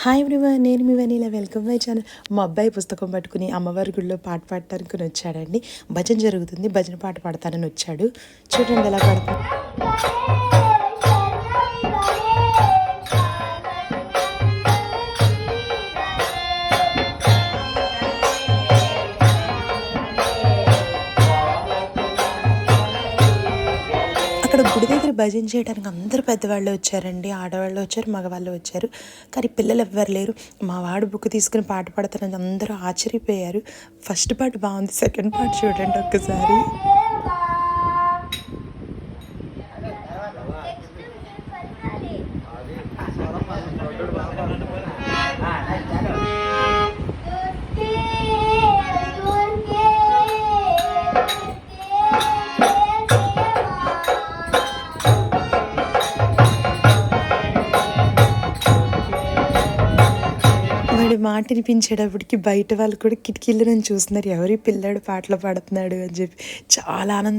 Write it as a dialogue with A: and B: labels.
A: Hi everyone, నేను మీ vanilla. Welcome my channel. మా అబ్బాయి పుస్తకం పట్టుకుని అమ్మవారి గుడిలో పాట పాడటానికి వచ్చాడండి. భజన జరుగుతుంది, భజన పాట పాడతానని వచ్చాడు. చూడండి ఎలా పాడతాడు. అక్కడ గుడి దగ్గర భజన చేయడానికి అందరూ పెద్దవాళ్ళు వచ్చారండి. ఆడవాళ్ళు వచ్చారు, మగవాళ్ళు వచ్చారు. కానీ పిల్లలు ఎవ్వరు లేరు. మా వాడు బుక్ తీసుకుని పాట పాడుతారని అందరూ ఆశ్చర్యపోయారు. ఫస్ట్ పాట బాగుంది, సెకండ్ పాట చూడండి ఒక్కసారి. వాడి మాట వినిపించేటప్పటికి బయట వాళ్ళు కూడా కిటికీలో నన్ను చూస్తున్నారు, ఎవరి పిల్లాడు పాటలు పాడుతున్నాడు అని చెప్పి. చాలా ఆనందంగా